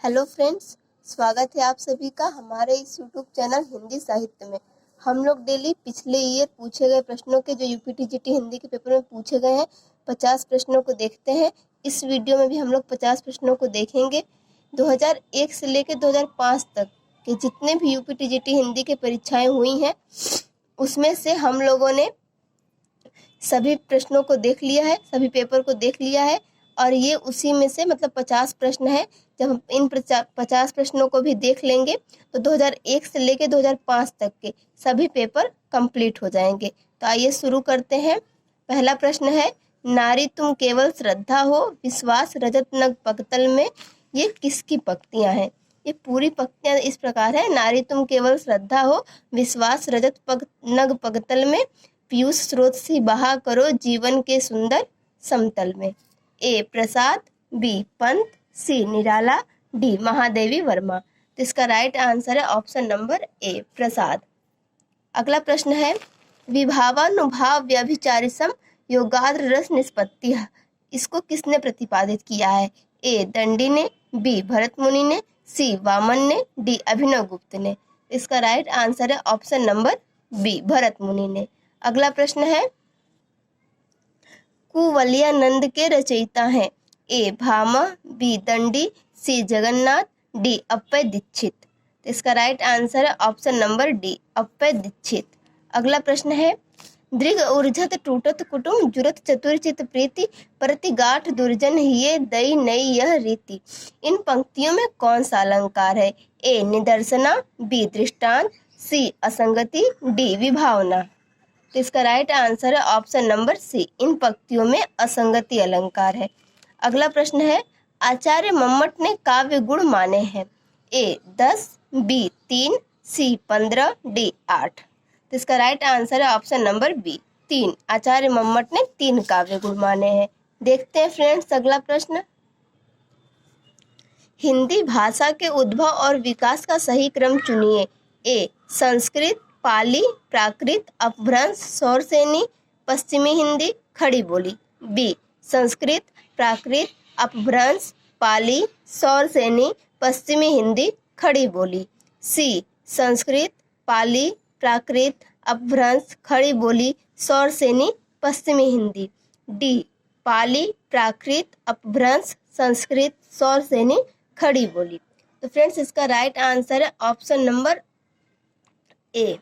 Hello friends, स्वागत है आप सभी का हमारे इस यूट्यूब चैनल हिंदी साहित्य में। हम लोग डेली पिछले ईयर पूछे गए प्रश्नों के जो यूपीटीजीटी हिंदी के पेपर में पूछे गए हैं 50 प्रश्नों को देखते हैं। इस वीडियो में भी हम लोग 50 प्रश्नों को देखेंगे। 2001 से लेकर 2005 तक के जितने भी यूपीटीजीटी हिंदी की परीक्षाएं हुई हैं उसमें से हम लोगों ने सभी प्रश्नों को देख लिया है, सभी पेपर को देख लिया है और ये उसी में से मतलब 50 प्रश्न है। जब हम इन 50 प्रश्नों को भी देख लेंगे तो 2001 से लेकर 2005 तक के सभी पेपर कंप्लीट हो जाएंगे। तो आइए शुरू करते हैं। पहला प्रश्न है, नारी तुम केवल श्रद्धा हो विश्वास रजत नग पगतल में, ये किसकी पंक्तियां हैं? ये पूरी पंक्तियां इस प्रकार है, नारी तुम केवल श्रद्धा हो विश्वास रजत नग पगतल में, पीयूष स्रोत सी बहा करो जीवन के सुंदर समतल में। ए प्रसाद, बी पंत, सी निराला, डी महादेवी वर्मा। तो इसका राइट आंसर है ऑप्शन नंबर ए प्रसाद। अगला प्रश्न है, विभावानुभाव व्यभिचारिसम योगाद्र रस निष्पत्ति, इसको किसने प्रतिपादित किया है? ए दंडी ने, बी भरत मुनि ने, सी वामन ने, डी अभिनव गुप्त ने। इसका राइट आंसर है ऑप्शन नंबर बी भरत मुनि ने। अगला प्रश्न है, कुवलयानंद के रचयिता हैं? A Bhama, B Dandi, C Jagannath, D Appaya Dikshit. तो इसका राइट आंसर है option number D Appaya Dikshit. अगला प्रश्न है, दृग ऊर्जत टूटत कुटुम जुरत चतुर्चित प्रीति, प्रति गाठ दुर्जन ये दई नई यह रीति। इन पंक्तियों में कौन सा अलंकार है? ए निदर्शना, बी दृष्टांत, सी असंगति, डी विभावना। तो इसका राइट आंसर है ऑप्शन नंबर सी, इन पंक्तियों में असंगति अलंकार है। अगला प्रश्न है, आचार्य मम्मट ने काव्य गुण माने हैं? ए 10, बी 3, सी 15, डी 8। तो इसका राइट आंसर है ऑप्शन नंबर बी 3, आचार्य मम्मट ने 3 काव्य गुण माने हैं। देखते हैं फ्रेंड्स अगला प्रश्न, हिंदी भाषा के उद्भव और विकास का सही क्रम चुनिए। ए संस्कृत, पाली, प्राकृत, अपभ्रंश, सौरसेनी, पश्चिमी हिंदी, खड़ी बोली। बी संस्कृत, प्राकृत, अपभ्रंश, पाली, सौरसेनी, पश्चिमी हिंदी, खड़ी बोली। सी संस्कृत, पाली, प्राकृत, अपभ्रंश, खड़ी बोली, सौरसेनी, पश्चिमी हिंदी। डी पाली, प्राकृत, अपभ्रंश, संस्कृत, सौरसेनी, खड़ी बोली। तो फ्रेंड्स इसका राइट आंसर है ऑप्शन नंबर ए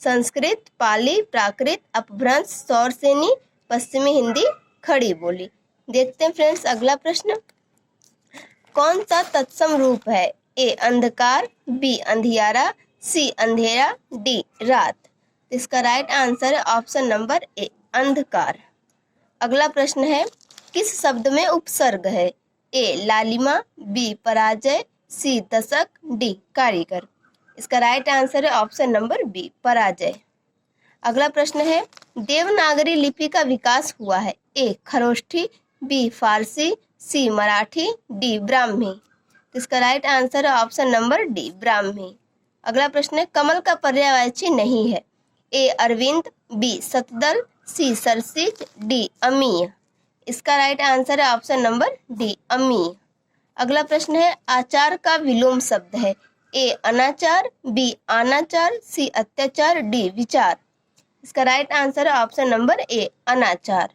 संस्कृत, पाली, प्राकृत, अपभ्रंश, सौरसेनी, पश्चिमी हिंदी, खड़ी बोली। देखते हैं फ्रेंड्स अगला प्रश्न, कौन सा तत्सम रूप है? ए अंधकार, बी अंधियारा, सी अंधेरा, डी रात। इसका राइट आंसर है ऑप्शन नंबर ए अंधकार। अगला प्रश्न है, किस शब्द में उपसर्ग है? ए लालिमा, बी पराजय, सी दशक, डी कारीगर। इसका राइट आंसर है ऑप्शन नंबर बी पराजय। अगला प्रश्न है, देवनागरी लिपि का विकास हुआ है? ए खरोष्ठी, बी फारसी, सी मराठी, डी ब्राह्मी। इसका राइट आंसर है ऑप्शन नंबर डी ब्राह्मी। अगला प्रश्न है, कमल का पर्यायवाची नहीं है? ए अरविंद, बी सतदल, सी सरसिज, डी अमीय। इसका राइट आंसर है ऑप्शन नंबर डी अमीय। अगला प्रश्न है, आचार का विलोम शब्द है? ए अनाचार, बी अनाचार, सी अत्याचार, डी विचार। इसका राइट आंसर है ऑप्शन नंबर ए अनाचार।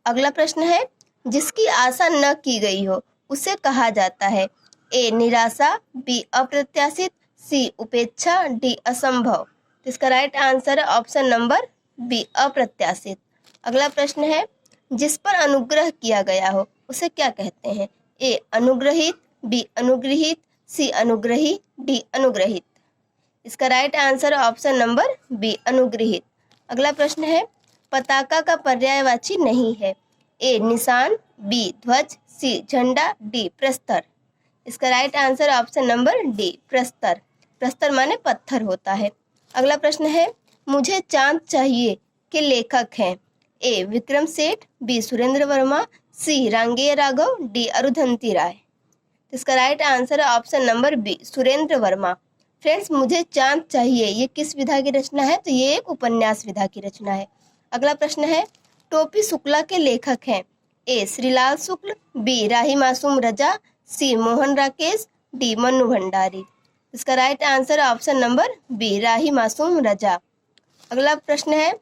अगला प्रश्न है, जिसकी आशा न की गई हो उसे कहा जाता है? ए निराशा, बी अप्रत्याशित, सी उपेक्षा, डी असंभव। इसका राइट आंसर है ऑप्शन नंबर बी अप्रत्याशित। अगला प्रश्न है, जिस पर अनुग्रह किया गया हो उसे क्या कहते हैं? ए अनुग्रहित, बी अनुग्रहित, सी अनुग्रही, डी अनुग्रहित। इसका right answer option number B अनुग्रहित। अगला प्रश्न है, पताका का पर्यायवाची नहीं है? ए निशान, बी ध्वज, सी झंडा, डी प्रस्तर। इसका right answer option number D प्रस्तर। प्रस्तर माने पत्थर होता है। अगला प्रश्न है, मुझे चांद चाहिए के लेखक हैं? A Vikram Seth, B Surendra Verma, C Rangeya Raghav, D Arundhati Roy. इसका राइट आंसर है option number B Surendra Verma. Friends Mujhe Chand चाहिए ये किस विधा की रचना है? तो ये एक उपन्यास विधा की रचना है। अगला प्रश्न है, टोपी शुक्ला के लेखक हैं? ए श्रीलाल शुक्ल, बी राही मासूम रजा, सी मोहन राकेश, डी मन्नू भंडारी। इसका राइट आंसर है option number B Rahi Masoom रजा। अगला प्रश्न है,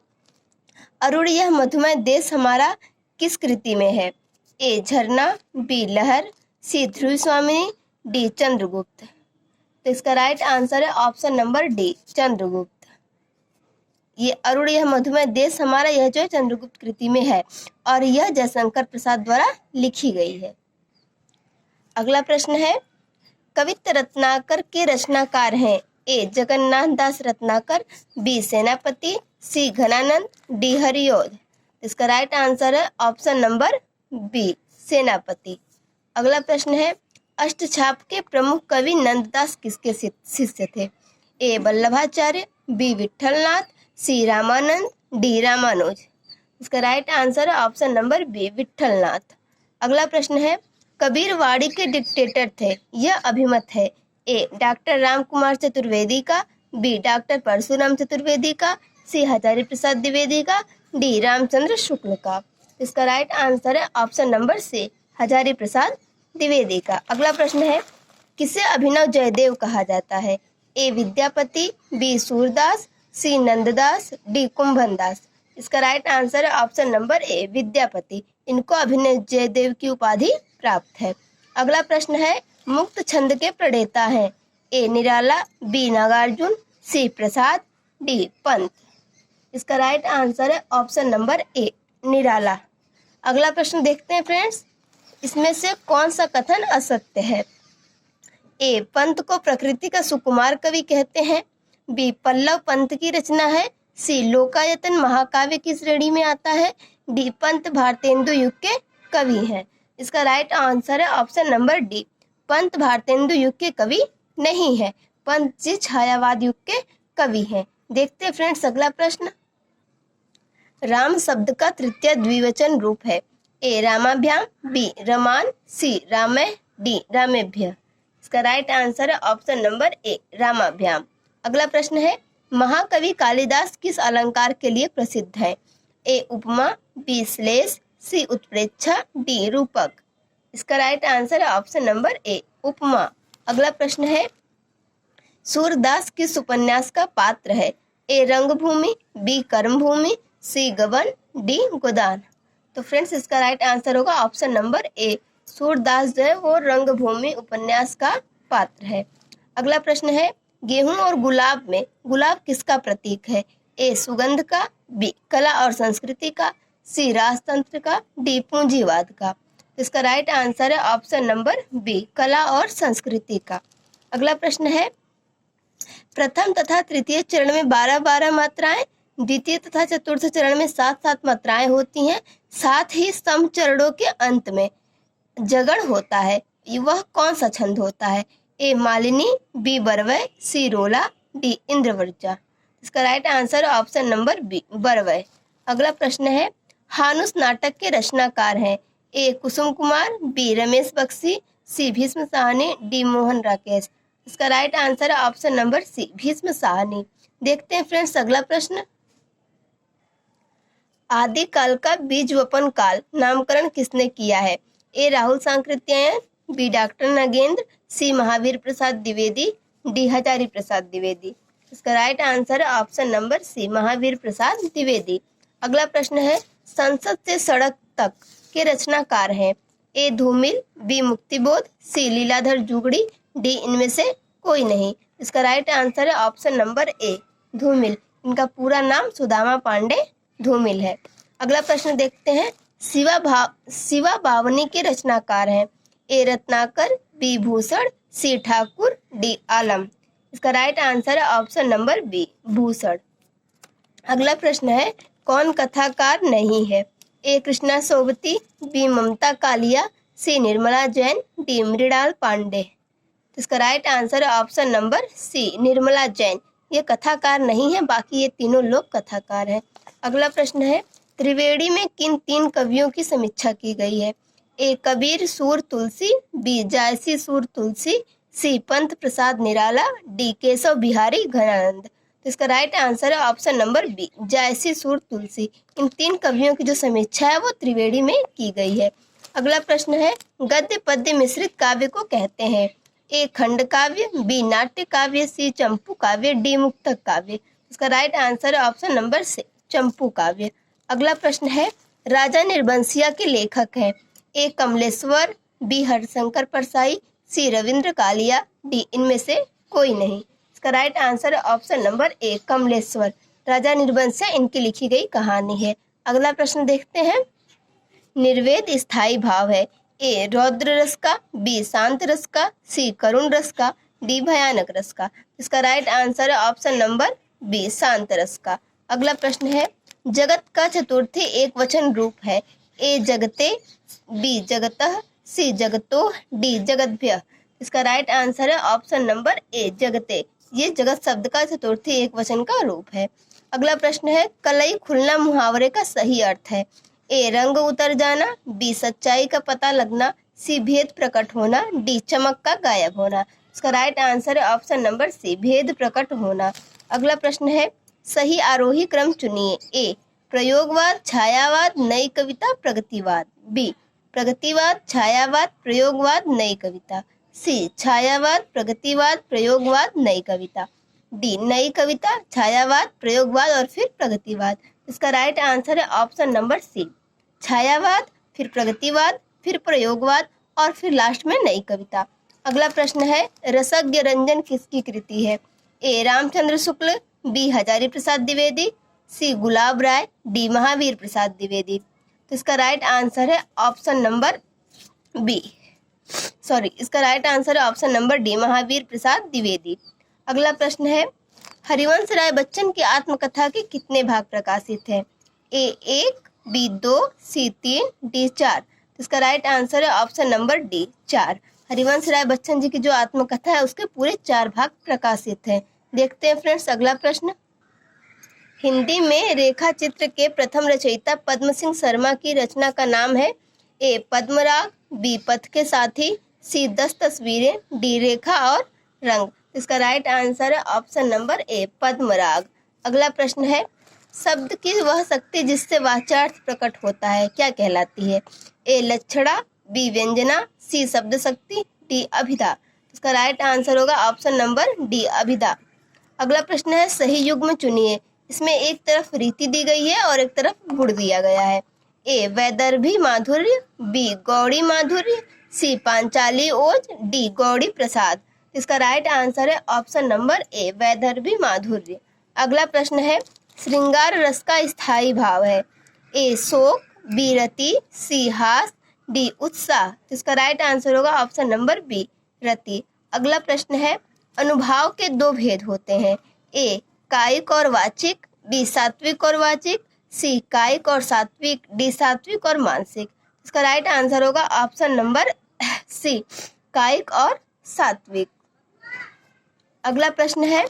अरुण यह मधुमय देश हमारा किस कृति में है? ए झरना, बी लहर, सी ध्रुव स्वामिनी, डी चंद्रगुप्त। तो इसका राइट आंसर है ऑप्शन नंबर डी चंद्रगुप्त। ये अरुण यह मधुमय देश हमारा, यह जो है चंद्रगुप्त कृति में है और यह जयशंकर प्रसाद द्वारा लिखी गई है। अगला प्रश्न है, कवित्त रत्नाकर के रचनाकार हैं? ए जगन्नाथ दास रत्नाकर, बी सेनापति, सी घनानंद, डी हरिऔध। इसका राइट आंसर है ऑप्शन नंबर बी सेनापति। अगला प्रश्न है, अष्टछाप के प्रमुख कवि नंददास किसके शिष्य थे? ए वल्लभाचार्य, बी विठलनाथ, सी रामानंद, डी रामानुज। इसका राइट आंसर है ऑप्शन नंबर बी विठलनाथ। अगला प्रश्न है, कबीर वाड़ी के डिक्टेटर थे, यह अभिमत है? ए डॉक्टर राम कुमार चतुर्वेदी का, बी डॉक्टर परशुराम चतुर्वेदी का, सी हजारी प्रसाद द्विवेदी का, डी रामचंद्र शुक्ल का। इसका राइट आंसर है ऑप्शन नंबर सी हजारी प्रसाद द्विवेदी का। अगला प्रश्न है, किसे अभिनव जयदेव कहा जाता है? ए विद्यापति, बी सूरदास, सी नंददास, डी कुंभनदास। इसका राइट आंसर है ऑप्शन नंबर ए विद्यापति। इनको अभिनव जयदेव की उपाधि प्राप्त है। अगला प्रश्न है, मुक्त छंद के प्रणेता हैं? ए निराला, बी नागार्जुन, सी प्रसाद, डी पंत। इसका राइट आंसर है ऑप्शन नंबर ए निराला। अगला प्रश्न देखते हैं फ्रेंड्स, इसमें से कौन सा कथन असत्य है? ए पंत को प्रकृति का सुकुमार कवि कहते हैं, बी पल्लव पंत की रचना है, सी लोकायतन महाकाव्य की श्रेणी में आता है, डी पंत भारतेंदु युग के कवि हैं। इसका राइट आंसर है option number D Pant Bharatendu युग के कवि नहीं है, पंत जी छायावाद युग के कवि हैं। देखते हैं फ्रेंड्स अगला प्रश्न, राम शब्द का तृतीय द्विवचन रूप है? ए रामाभ्याम, बी रमान, सी रामय, डी रामेभ्य। इसका राइट आंसर है ऑप्शन नंबर ए रामाभ्याम। अगला प्रश्न है, महाकवि कालिदास किस अलंकार के लिए प्रसिद्ध है? ए उपमा, बी श्लेष, सी उत्प्रेक्षा, डी रूपक। इसका राइट आंसर है ऑप्शन नंबर ए उपमा। अगला प्रश्न है, सूरदास किस उपन्यास का पात्र है? ए रंगभूमि, बी कर्मभूमि, सी गबन, डी गोदान। तो फ्रेंड्स इसका राइट आंसर होगा ऑप्शन नंबर ए सूरदास जो है वो रंगभूमि उपन्यास का पात्र है। अगला प्रश्न है, गेहूं और गुलाब में गुलाब किसका प्रतीक है? ए सुगंध का, बी कला और संस्कृति का, सी राजतंत्र का, डी पूंजीवाद का। इसका राइट आंसर है ऑप्शन नंबर बी कला और संस्कृति का। अगला प्रश्न है, प्रथम तथा तृतीय चरण में 12-12 मात्राएं, द्वितीय तथा चतुर्थ चरण में 7-7 मात्राएं होती हैं, साथ ही सम चरणों के अंत में जगड़ होता है, वह कौन सा छंद होता है? ए मालिनी, बी बरवय, सी रोला, डी इंद्रवज्जा। इसका राइट आंसर है ऑप्शन नंबर बी बरवय। अगला प्रश्न है, हानुस नाटक के रचनाकार हैं? A Kusum Kumar, B Ramesh Bakshi, C Bhisham Sahni, D Mohan Rakesh. इसका राइट आंसर है option number C Bhisham Sahni. देखते हैं फ्रेंड्स अगला प्रश्न, आदिकाल का बीजवपन काल नामकरण किसने किया है? ए राहुल सांकृत्यायन, बी डॉक्टर नगेंद्र, सी महावीर प्रसाद द्विवेदी, डी हजारी प्रसाद द्विवेदी। इसका राइट आंसर है ऑप्शन नंबर सी महावीर प्रसाद द्विवेदी। अगला प्रश्न है, संसद से सड़क तक के रचनाकार हैं? ए धूमिल, बी मुक्तिबोध, सी लीलाधर जुगड़ी, डी इनमें से कोई नहीं। इसका राइट आंसर है ऑप्शन नंबर ए धूमिल। इनका पूरा नाम सुदामा पांडे धूमिल है। अगला प्रश्न देखते हैं, शिवा बावनी के रचनाकार हैं? A Ratnakar, B Bhushan, C Thakur, D Alam. इसका राइट आंसर है ऑप्शन नंबर बी भूषण। अगला प्रश्न है, कौन कथाकार नहीं है? A Krishna Sobti, B Mamta Kalia, C Nirmala Jain, D Mrinal Pande. इसका राइट आंसर है option number C Nirmala Jain. ये कथाकार नहीं है, बाकी ये तीनों लोग कथाकार हैं। अगला प्रश्न है, त्रिवेणी में किन 3 कवियों की समीक्षा की गई है? ए कबीर सूर तुलसी, बी जायसी सूर तुलसी, सी पंत प्रसाद निराला, डी केशव बिहारी घनानंद। तो इसका राइट आंसर है ऑप्शन नंबर बी, जायसी सूर तुलसी। इन 3 कवियों की जो समीक्षा है वो त्रिवेणी में की गई है। अगला प्रश्न है, गद्य पद्य मिश्रित काव्य को कहते हैं? ए खंड काव्य, बी नाट्य काव्य, सी चंपू काव्य, डी मुक्तक काव्य। इसका राइट आंसर है ऑप्शन नंबर सी, चंपू काव्य। अगला प्रश्न है, राजा निर्बंसिया के लेखक हैं? ए कमलेश्वर, बी हरिशंकर परसाई, सी रविंद्र कालिया, डी इनमें से कोई नहीं। इसका राइट आंसर है ऑप्शन नंबर ए, कमलेश्वर। राजा निर्बंसिया इनकी लिखी गई कहानी है। अगला प्रश्न देखते हैं, निर्वेद स्थायी भाव है? ए रौद्र रस का, बी शांत रस का, सी करुण रस का, डी भयानक रस का। इसका राइट आंसर है ऑप्शन नंबर बी, शांत रस का। अगला प्रश्न है, जगत का चतुर्थी एक वचन रूप है? ए जगते, बी जगतः, सी जगतोः, डी जगद्भ्यः। इसका राइट आंसर है ऑप्शन नंबर ए, जगते। ये जगत शब्द का चतुर्थी एक वचन का रूप है। अगला प्रश्न है, कलई खुलना मुहावरे का सही अर्थ है? ए रंग उतर जाना, बी सच्चाई का पता लगना, सी भेद प्रकट होना, डी चमक का गायब होना। इसका राइट आंसर है ऑप्शन नंबर सी, भेद प्रकट होना। अगला प्रश्न है, सही आरोही क्रम चुनिए। ए प्रयोगवाद, छायावाद, नई कविता, प्रगतिवाद। बी प्रगतिवाद, छायावाद, प्रयोगवाद, नई कविता। सी छायावाद, प्रगतिवाद, प्रयोगवाद, नई कविता। डी नई कविता, छायावाद, प्रयोगवाद और फिर प्रगतिवाद। इसका राइट आंसर है ऑप्शन नंबर सी, छायावाद, फिर प्रगतिवाद, फिर प्रयोगवाद और फिर लास्ट में नई कविता। अगला प्रश्न है, रसज्ञ रंजन किसकी कृति है? ए रामचंद्र शुक्ल, बी हजारी प्रसाद द्विवेदी, सी गुलाब राय, डी महावीर प्रसाद द्विवेदी। तो इसका राइट आंसर है ऑप्शन नंबर बी, इसका राइट आंसर है option number D, Mahavir Prasad Dwivedi. अगला प्रश्न है, हरिवंश राय बच्चन की आत्मकथा के कितने भाग प्रकाशित हैं? ए 1, बी 2, सी 3, डी 4। इसका राइट आंसर है option number D, 4। Harivansh Rai Bachchan ji की जो आत्मकथा है उसके पूरे 4 भाग प्रकाशित हैं। देखते हैं फ्रेंड्स अगला प्रश्न, हिंदी में रेखा चित्र के प्रथम रचयिता पद्म सिंह शर्मा की रचना का नाम है? ए पद्मराग, बी पथ के साथी, सी 10 तस्वीरें, डी रेखा और रंग। इसका राइट आंसर है ऑप्शन नंबर ए, पद्मराग। अगला प्रश्न है, शब्द की वह शक्ति जिससे वाच्यार्थ प्रकट होता है क्या कहलाती है? ए लक्षणा, बी व्यंजना, सी शब्द शक्ति, डी अभिधा। इसका राइट आंसर होगा ऑप्शन नंबर डी, अभिधा। अगला प्रश्न है, सही युग्म चुनिए। इसमें एक तरफ रीति दी गई है और एक तरफ गुण दिया गया है। ए वैदर्भी माधुर्य, बी गौड़ी माधुर्य, सी पांचाली ओज, डी गौड़ी प्रसाद। इसका राइट आंसर है ऑप्शन नंबर ए, वैदर्भी माधुर्य। अगला प्रश्न है, श्रृंगार रस का स्थायी भाव है? ए शोक, बी रति, सी हास, डी उत्साह। इसका राइट आंसर होगा ऑप्शन नंबर बी, रति। अगला प्रश्न है, अनुभाव के 2 भेद होते हैं? ए कायिक और वाचिक, बी सात्विक और वाचिक, सी कायिक और सात्विक, डी सात्विक और मानसिक। इसका राइट आंसर होगा ऑप्शन नंबर सी, कायिक और सात्विक। अगला प्रश्न है,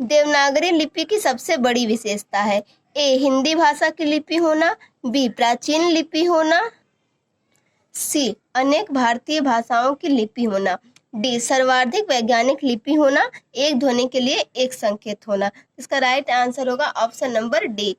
देवनागरी लिपि की सबसे बड़ी विशेषता है? ए हिंदी भाषा की लिपि होना, बी प्राचीन लिपि होना, सी अनेक भारतीय भाषाओं की लिपि होना, डी सर्वाधिक वैज्ञानिक लिपि होना, एक ध्वनि के लिए एक संकेत होना। इसका राइट आंसर होगा ऑप्शन नंबर डी,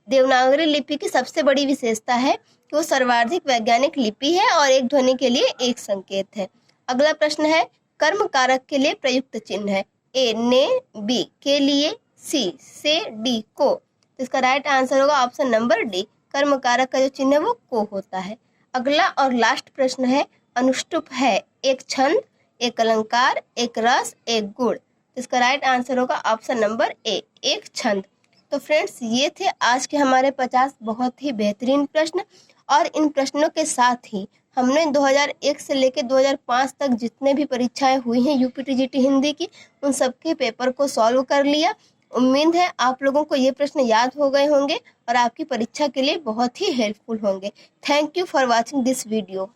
देवनागरी लिपि की सबसे बड़ी विशेषता है कि वो सर्वाधिक वैज्ञानिक लिपि है और एक ध्वनि के लिए एक संकेत है। अगला प्रश्न है, कर्म कारक के लिए प्रयुक्त चिन्ह है? ए ने, बी के लिए, सी से, डी को। तो इसका राइट आंसर होगा ऑप्शन नंबर डी, कर्म कारक का जो चिन्ह है वो को होता है। अगला और लास्ट प्रश्न है, अनुष्टुप है एक छंद, एक अलंकार, एक रस, एक गुण। तो इसका राइट आंसर होगा ऑप्शन नंबर ए, एक छंद। तो फ्रेंड्स ये थे आज के हमारे 50 बहुत ही बेहतरीन प्रश्न, और इन प्रश्नों के साथ ही हमने 2001 से लेकर 2005 तक जितने भी परीक्षाएं हुई हैं यूपीटीजीटी हिंदी की, उन सबके पेपर को सॉल्व कर लिया। उम्मीद है आप लोगों को ये प्रश्न याद हो गए होंगे और आपकी परीक्षा के लिए बहुत ही हेल्पफुल होंगे। Thank you for watching this video.